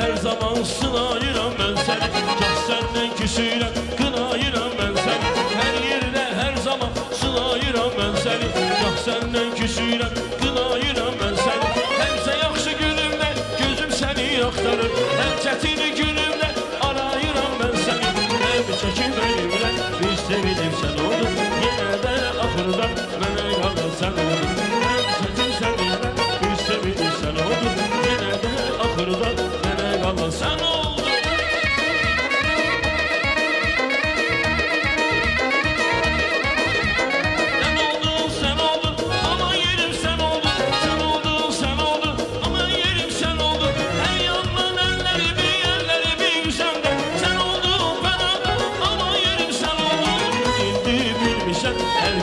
her zaman sınayıram ben seni. Çok senden küsüyle kınayıram ben seni. Her yerde her zaman sınayıram ben seni. Çok senden küsüyle kınayıram ben seni. Hemse yaxşı günümde gözüm seni axtarır. Hem çetini günümde arayıram ben seni. Hem çekip benimle bir sevinip sen oldun. Yine de ahırda mənə qalan sen oldun. Hem çekip seninle bir sevinip sen oldun. Yine de ahırda mənə qalan sen oldun.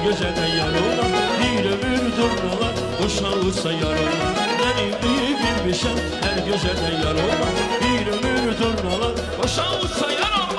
Gözələ yar olan bir ömür durnalar boşalırsa yar olan. Mən indi bilmişəm hər gözələ yar olan bir ömür durnalar boşalırsa yar olan.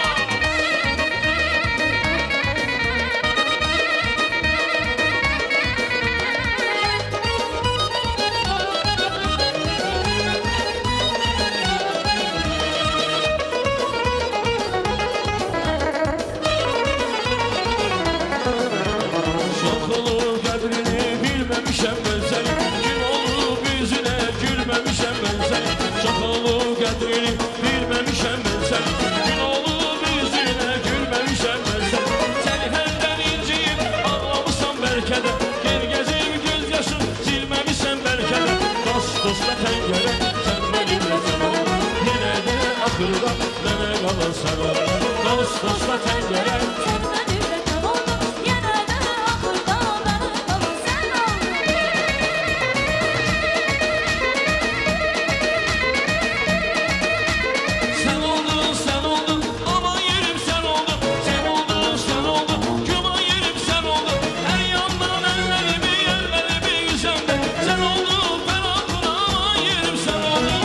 Mənə qalan sən oldun. Dost dostla təngərə sən mənimlə tam oldun. Yenə də axırda mənə qalan sən oldun. Sən oldun, sən oldun, aman yerim sən oldun. Sən oldun, sən oldun, güman yerim sən oldun. Hər yandan əllərimi yüzəmdə sən oldun, mən oldun, aman yerim sən oldun.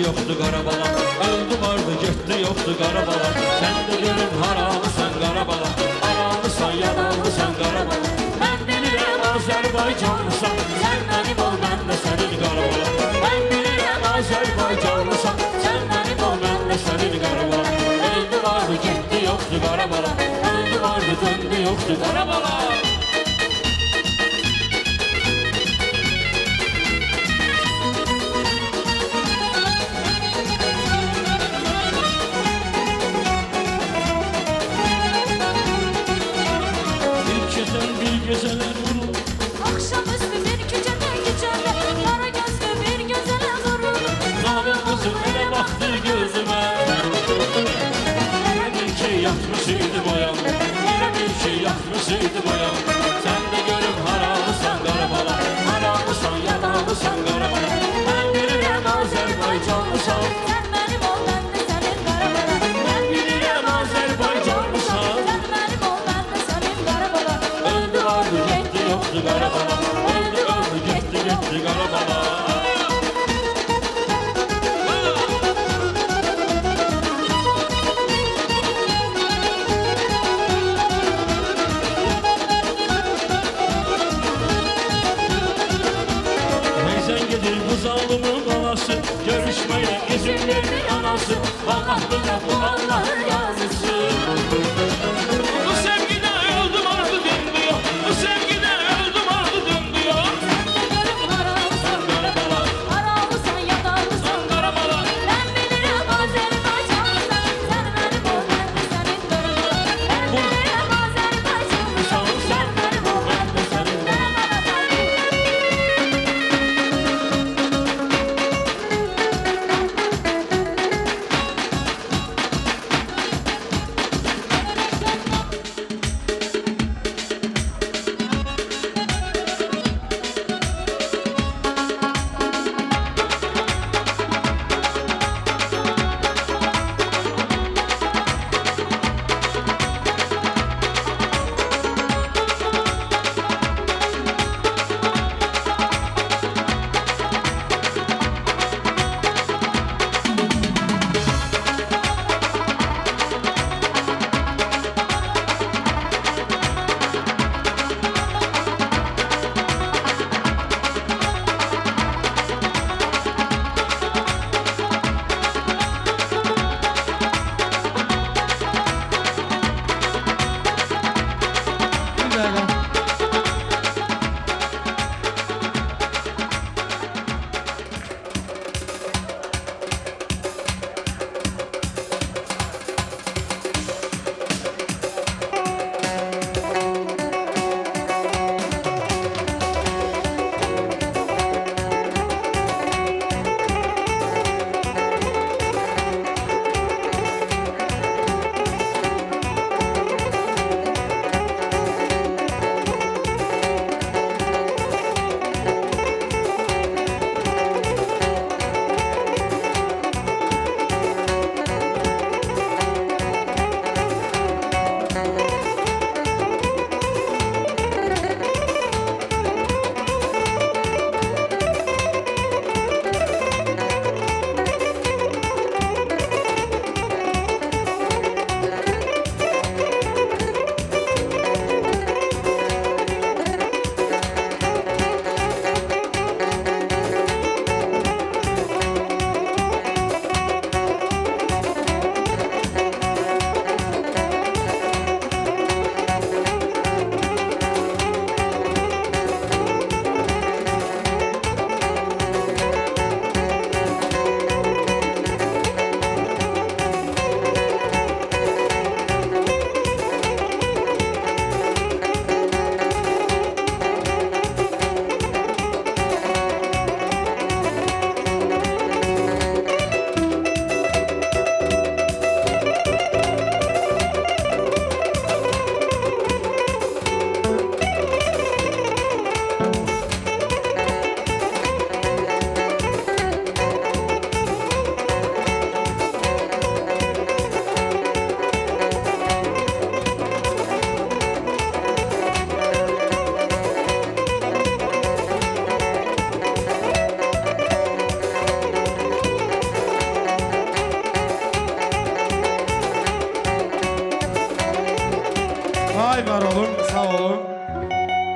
Yoktu Qarabala, öldü vardı getdi yoktu Qarabala. Sen de görüm haralısan Qarabala, aralısan yadalısan Qarabala. Ben bilirəm Azərbaycanlısan, sen benim ol ben de senin Qarabala. Ben bilirəm Azərbaycanlısan, sen benim ol ben de senin Qarabala. Öldü vardı getdi yoktu Qarabala, öldü vardı döndü yoktu Qarabala. Geceler vurur akşamüstü bir gecede gecede kara gözlü bir gözele vurur. Namımızın ele baktı gözüme, yine bir şey yakmışıydı boyam, yine bir şey yakmışıydı boyam. Sen de görüm haralısan Qarabala, haralısan yadalısan Qarabala. Ben bilirəm Azərbaycanlısan, sen benim ol ben de senin Qarabala. Ben bilirəm Azərbaycanlısan, sen benim ol ben de senin Qarabala. Öldü vardı gitti yoktu Qarabala, öldü öldü gitti gitti Qarabala. Neysen gelir bu zalimin balası, görüşmeye izin verdi anası. Vallahi bu Allah'ın yazısı. Bu sevgide öldüm artık dinmiyor, bu sevgide öldüm artık dinmiyor. Sen de görüm haralısan Qarabala, haralısan yadalısan Qarabala. Ben bilirəm Azərbaycanlısan, sen benim ol ben de senin Qarabala. Ben bilirəm Azərbaycanlısan, sen benim ol ben de senin Qarabala.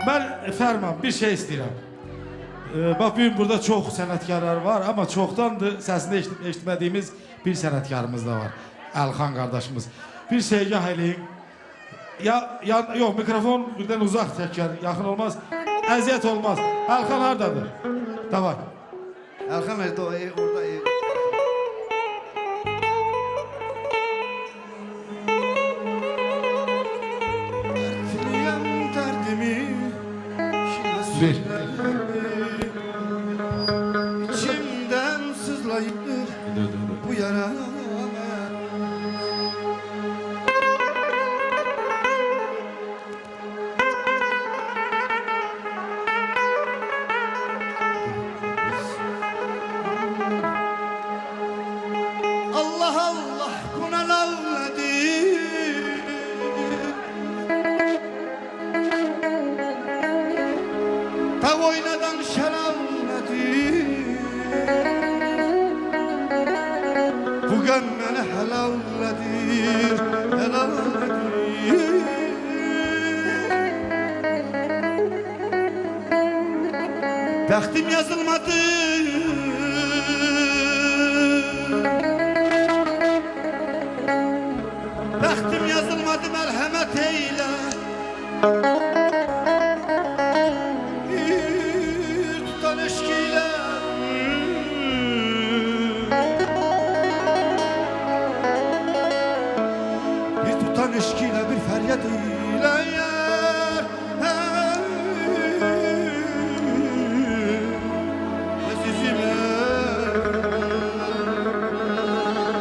Ben Ferman bir şey istedim. Bak bugün burada çok sanatkarlar var ama çoktandır sesini eşitmediğimiz bir sanatkarımız da var. Elxan kardeşimiz. Bir segah eləyin. Yok mikrofon birden uzak tekrar yakın olmaz. Eziyet olmaz. Elxan hardadır? Davay. Elxan nerede o? Orada. Dertliyem derdimi kime söylerim? İçimden sızlayıp bu yara. Allah Allah kunan avladı. Tav oynadan şaravladı. Bugün beni helavladı. Helavladı. Bəxtim yazılmadı. Bəxtim yazılmadı mərhəmət eylə. Bir tutan eşkiyle. Bir tutan eşkiyle bir feryat eyle. Azizime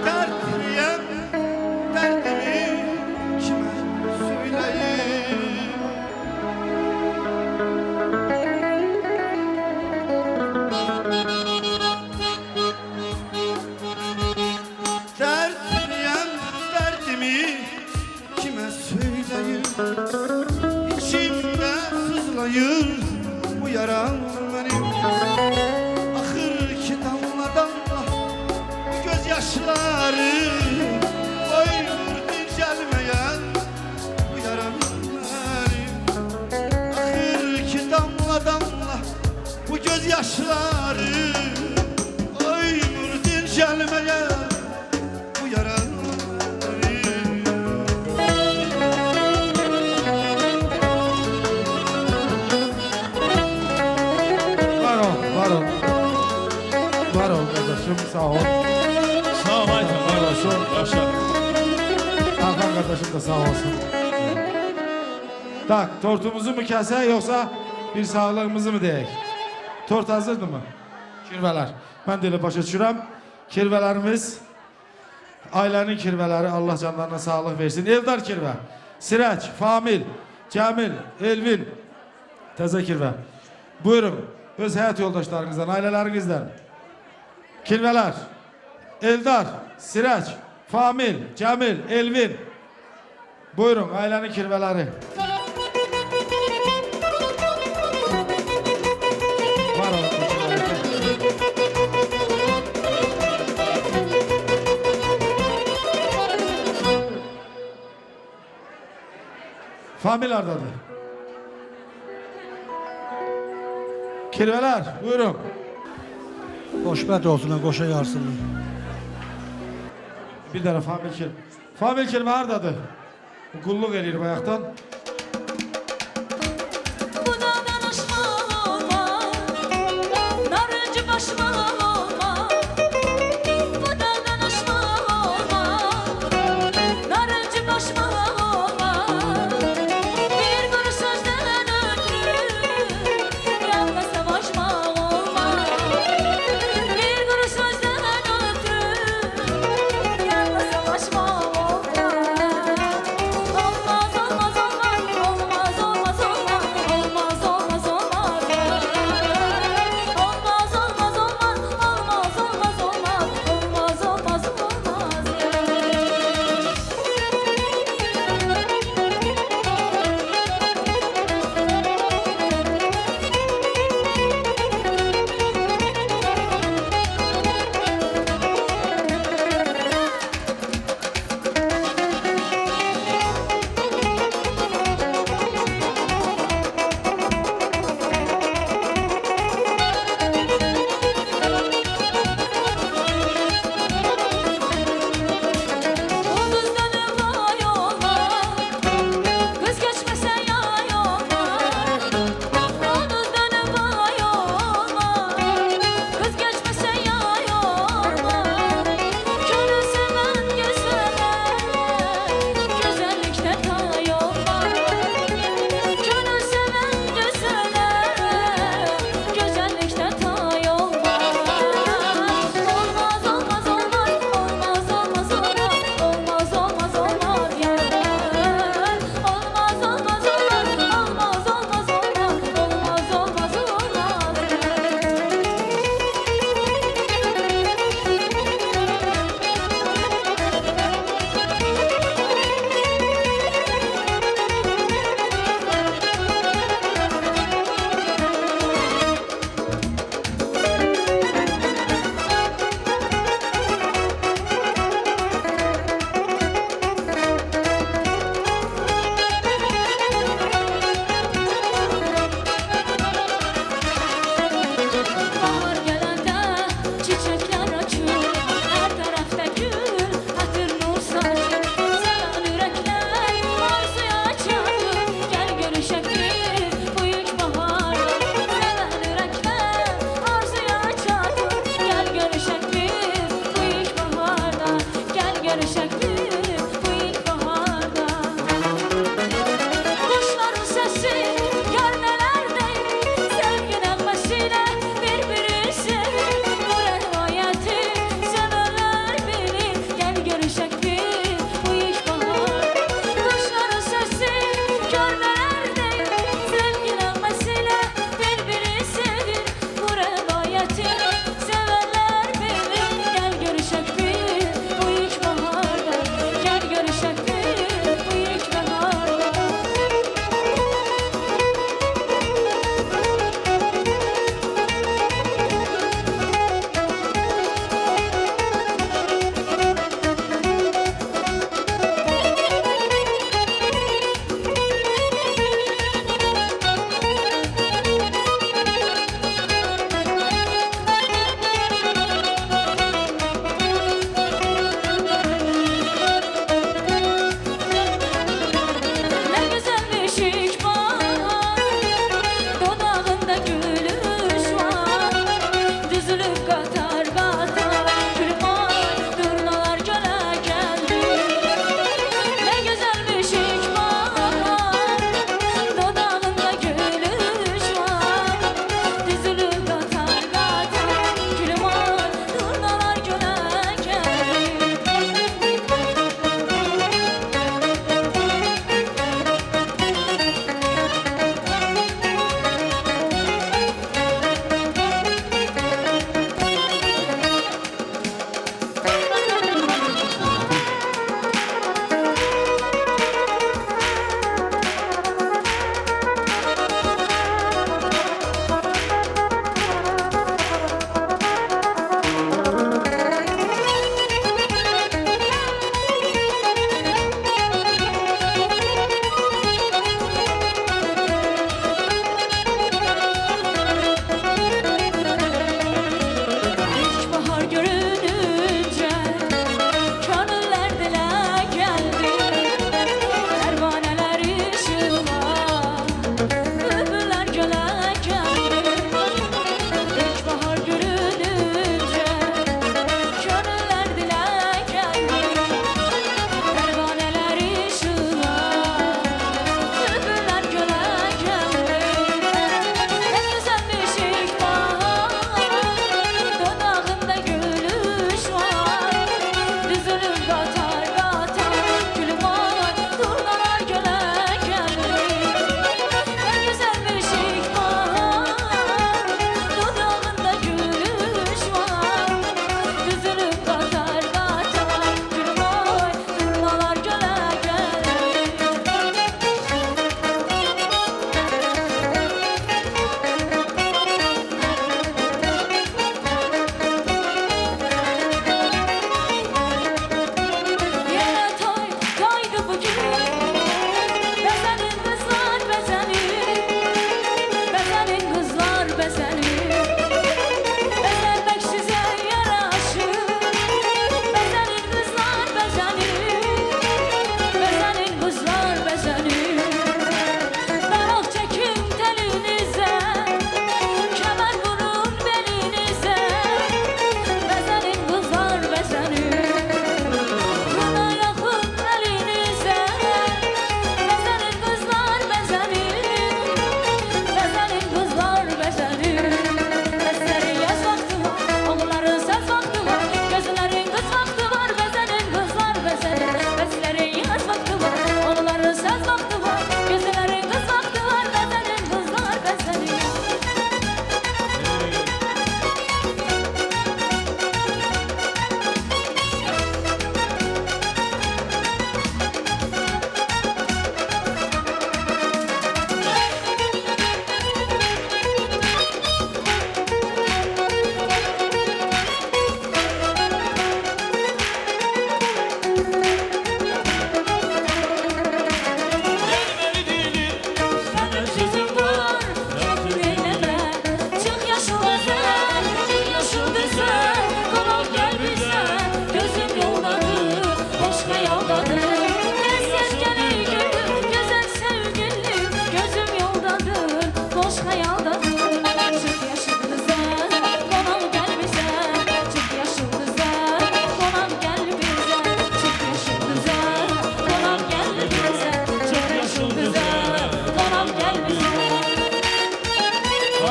dertliyem. Derdimi kime söyleyeyim? Dertliyem derdimi kime söyleyeyim? İçimde sızlayır bu yaram benim. Ahır ki damla damla gözyaşları koyur dincelmeyen bu yaram benim. Ahır ki damla damla bu gözyaşları koyur dincelmeyen bu yaram benim. Var ol, var ol. Var ol kardeşim sağ ol. Sağ ol Ayten, var olsun, yaşa. Hakan kardeşim de sağ olsun. Tak, tortumuzu mu kesek yoksa bir sağlığımızı mı deyək? Tort hazırdı mı? Kirveler. Ben de elə başa düşürəm. Kirvelerimiz, ailənin kirveleri Allah canlarına sağlık versin. Eldar kirve, Sirac, Famil, Cemil, Elvin, təzə kirve. Buyurun, öz həyat yoldaşlarınızdan, ailələrinizdən. Kirveler, Eldar, Sirac, Famil, Cemil, Elvin. Buyurun, ailenin kirveleri. Var olun kirveler. Famil hardadır? Kirveler, buyurun. Xoşbəxt olsun, qoşa yarsınlar. Bir tane Famil kirve. Famil kirve hardadır? Kulluk eləyir bayaqdan. Bu da danışmaq olmaz, narıncı başmaq olmaz. Bu da danışmaq olmaz, narıncı başmaq olmaz. Bir quru sözdən ötürü, yanla savaşmaq olmaz. Bir quru sözdən ötürü, yanla savaşmaq olmaz. Olmaz, olmaz, olmaz.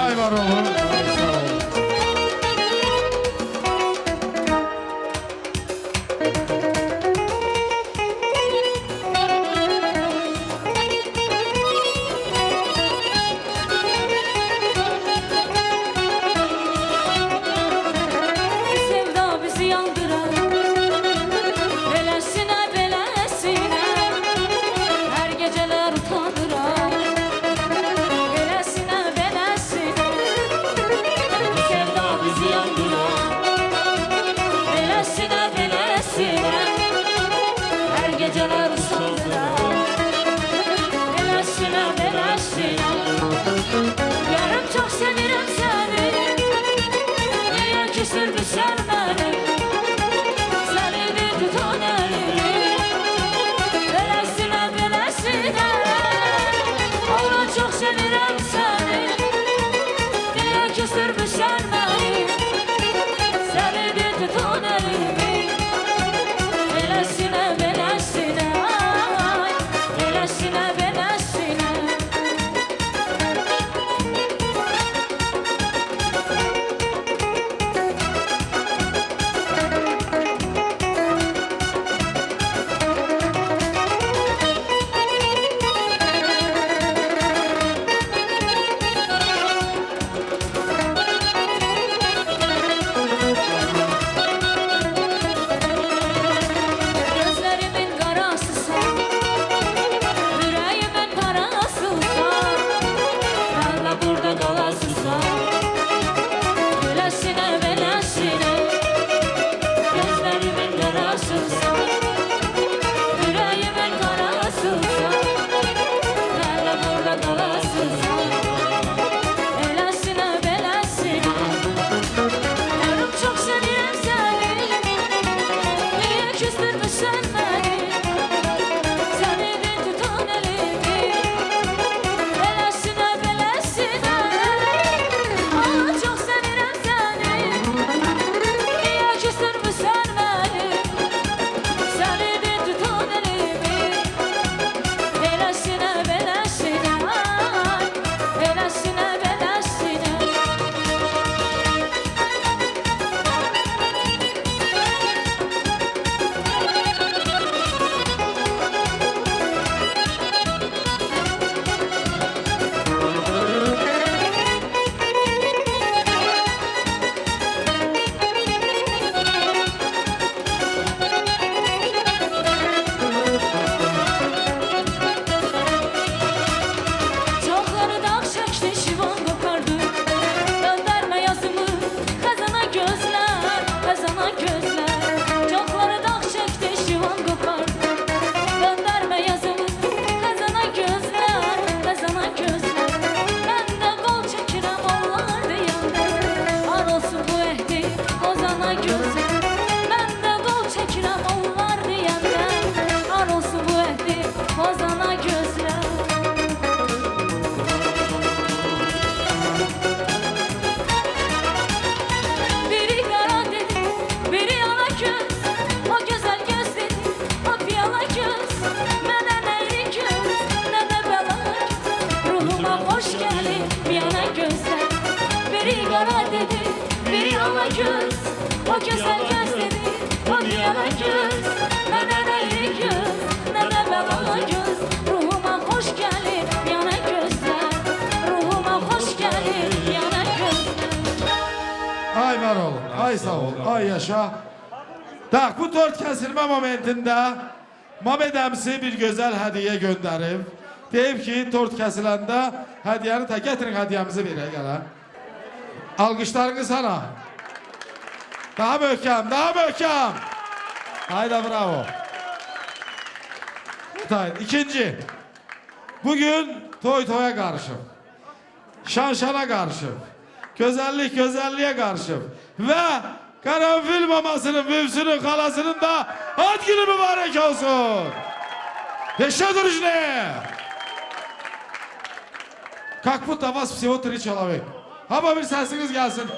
Ay var oğlum. Ay sağ ol. Sevda bizi yandıran belesine belesine her geceler utandıran belesine belesine sevda bizi yandıran belesine belesine her geceler utandıran belesine belesine yarım çok severim seni niye küsürmüşsen beni seni bir tutan elini belesine belesine Allah çok severim seni niye küsürmüşsen beni seni bir tutan elini belesine belesine ay belesine belesine Gözlerimin karasısan, yüreğimin parasısan, benle burada kalasısan, gülesine belesine. Gözlerimin karasısan, yüreğimin parasısan, benle burada kalasısan, belesine belesine. Yarım çok seviyorum seni. Niye küstürmüşsen beni seni bir tutan elimi belesine belesine Aa, çok seviyorum seni niye küstürmüşsen beni seni bir tutan elimi belesine belesine ay belesine belesine Çokları dağ çekti şivan kopardı Gönderme yazımı kazana gözler Kazana gözler Çokları dağ çekti şivan kopardı Gönderme yazımı kazana gözler Kazana gözler Ben de kol çekirem onlar diyende Ar olsun bu ehdi bozana gözler Ben de kol çekirem onlar diyende Ar olsun bu ehdi bozana gözler Biri kara dedi, biri yana göz O güzel göz dedi, o piyala göz Mənə neyri göz, nə də bəla göz Ruhuma hoş gelir piyala gözler Biri kara dedi, biri yana göz O güzel göz dedi, o piyala göz Mənə neyri göz, nə də bəla göz Ruhuma hoş gelir piyala gözler Ruhuma hoş gelir piyala gözler Ay var oğlum. Ay sağ ol. Ay yaşa. Tak bu tort kesilme momentinde Mehmet emsi bir güzel hediye gönderip deyip ki tort kesiləndə hediyeni ta getirin hediyemizi verək gələ. Alkışlarınız sana. Daha möhkəm, daha möhkəm. Hayda bravo. İkinci. Bugün toy toya karışıp, şan şana karışıp, güzellik güzelliğe karışıp ve karanfil mamasının, müfsünün, kalasının da ad günü mübarek olsun. Yaşa duruşne. Как будто вас всего 3 человек. Ama bir sesiniz gelsin.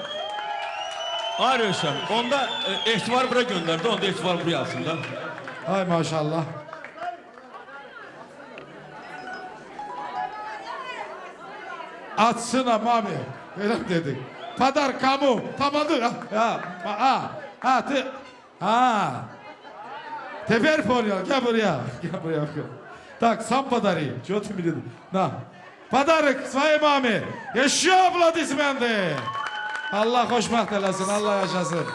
Ay Röşen, onda ehtivar bura gönderdi, onda ehtivar buraya alsın da. Ay maşallah. Açsın ama abi. Öyle mi dedik? Padar kamu. Tamamdır. Teper poryal. Gel buraya. Gel buraya. Tak, sam padari. Čo ti mi dedi? Na. Padarık, svay mami. Yaşıyor aplodismendi. Allah hoşbaht eləsin, Allah yaşasın.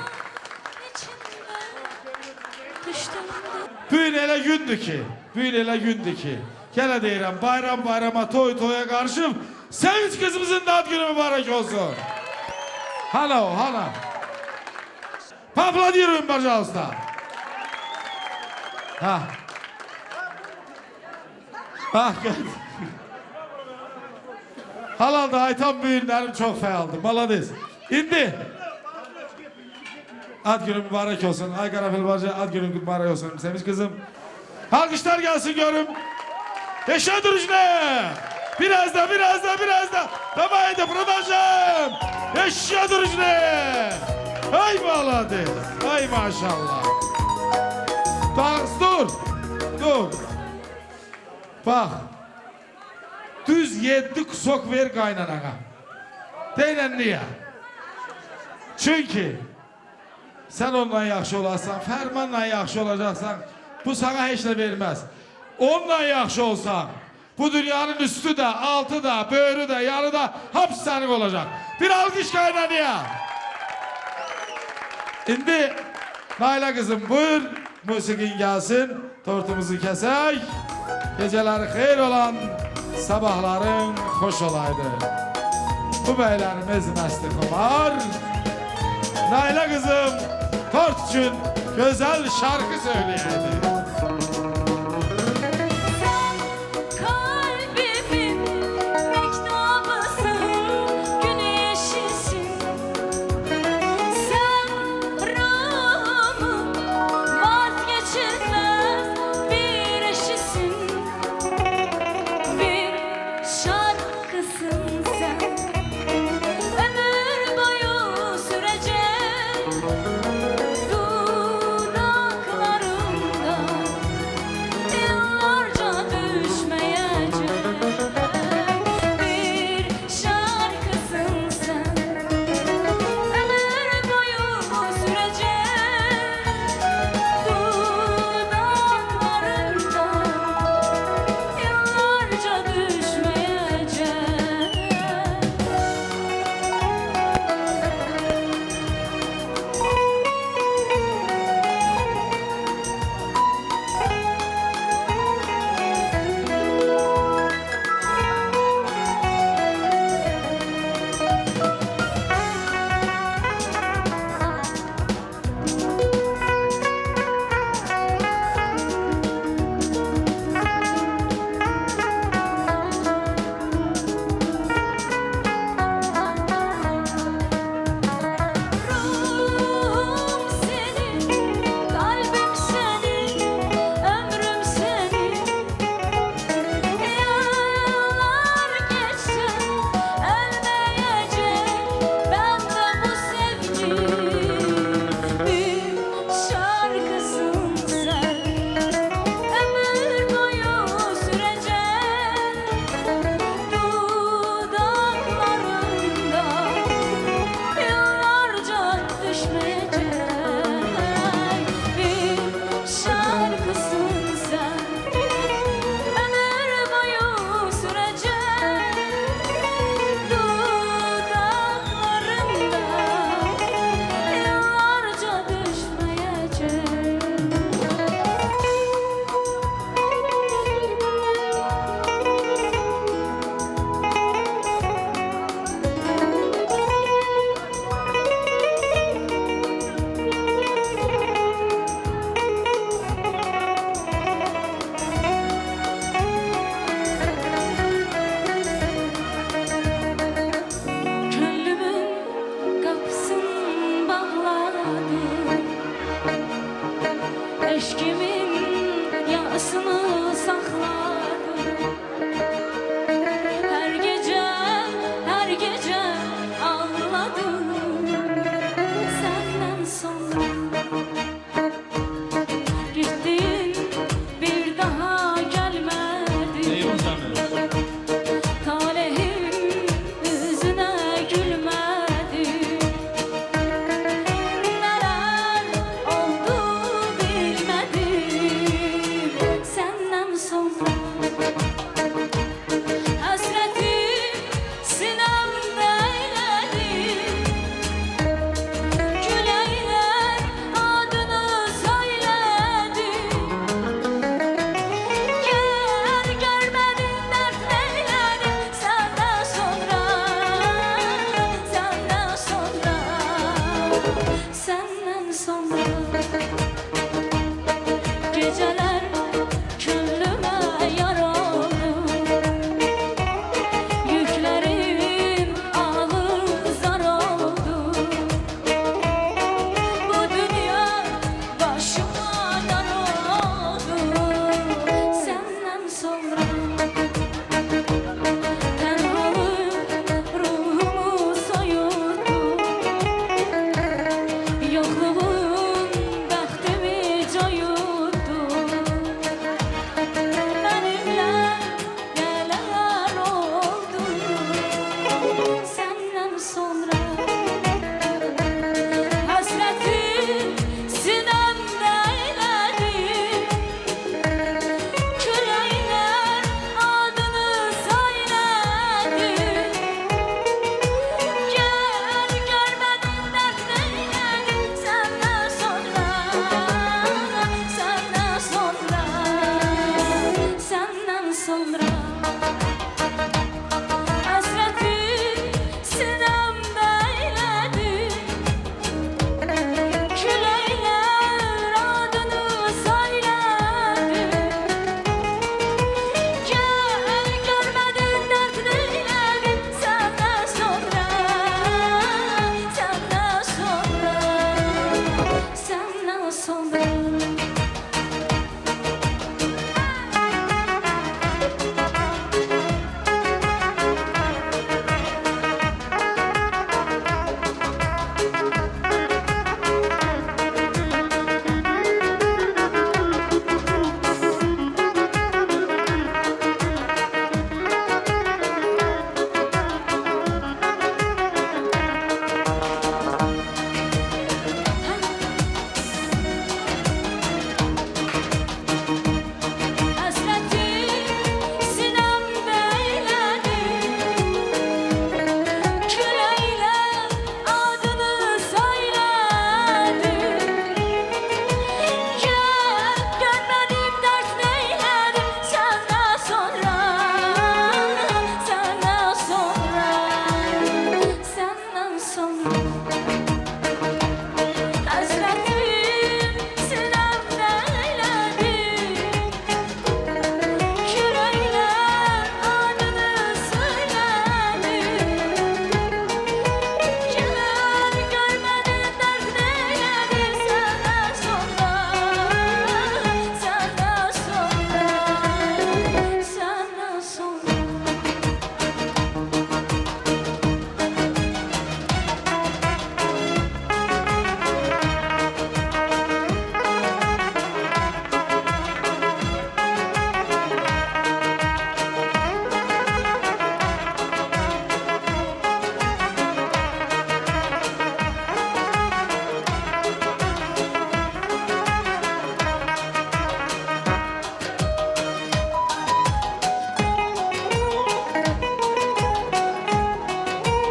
Bugün elə gündür ki, Gene deyirəm, bayram bayrama, toy toya karşı sevinç kızımızın da ad günü mübarek olsun. Hala o, hala. Поаплодируем, пожалуйста. Ha. Ah, halal da aytan büyünlerim çok feyaldı. Malades. İndi. Ad günü mübarek olsun. Ay Karafil Barca ad günü mübarek olsun. Sevmiş kızım. Alkışlar gelsin görüm. Yaşa duruşne. Biraz da. Tamam da prodajım. Yaşa duruşne. Ay malades. Ay maşallah. Bak dur. Bak. Düz 7 kusok ver kaynanana. Deylen niye? Çünkü sen onunla yaxşı olarsan, fermanla yaxşı olacaksan bu sana hiç de vermez. Onunla yaxşı olsan bu dünyanın üstü de, altı da, böğrü de, yanı da hepsi senin olacak. Bir alkış kaynanaya. Şimdi Naila kızım buyur, musikin gelsin, tortumuzu kesek. Geceleri hayır olan sabahların hoş olaydı. Bu beylerimiz mesli kumar. Naila kızım tort için güzel şarkı söyleyeydi.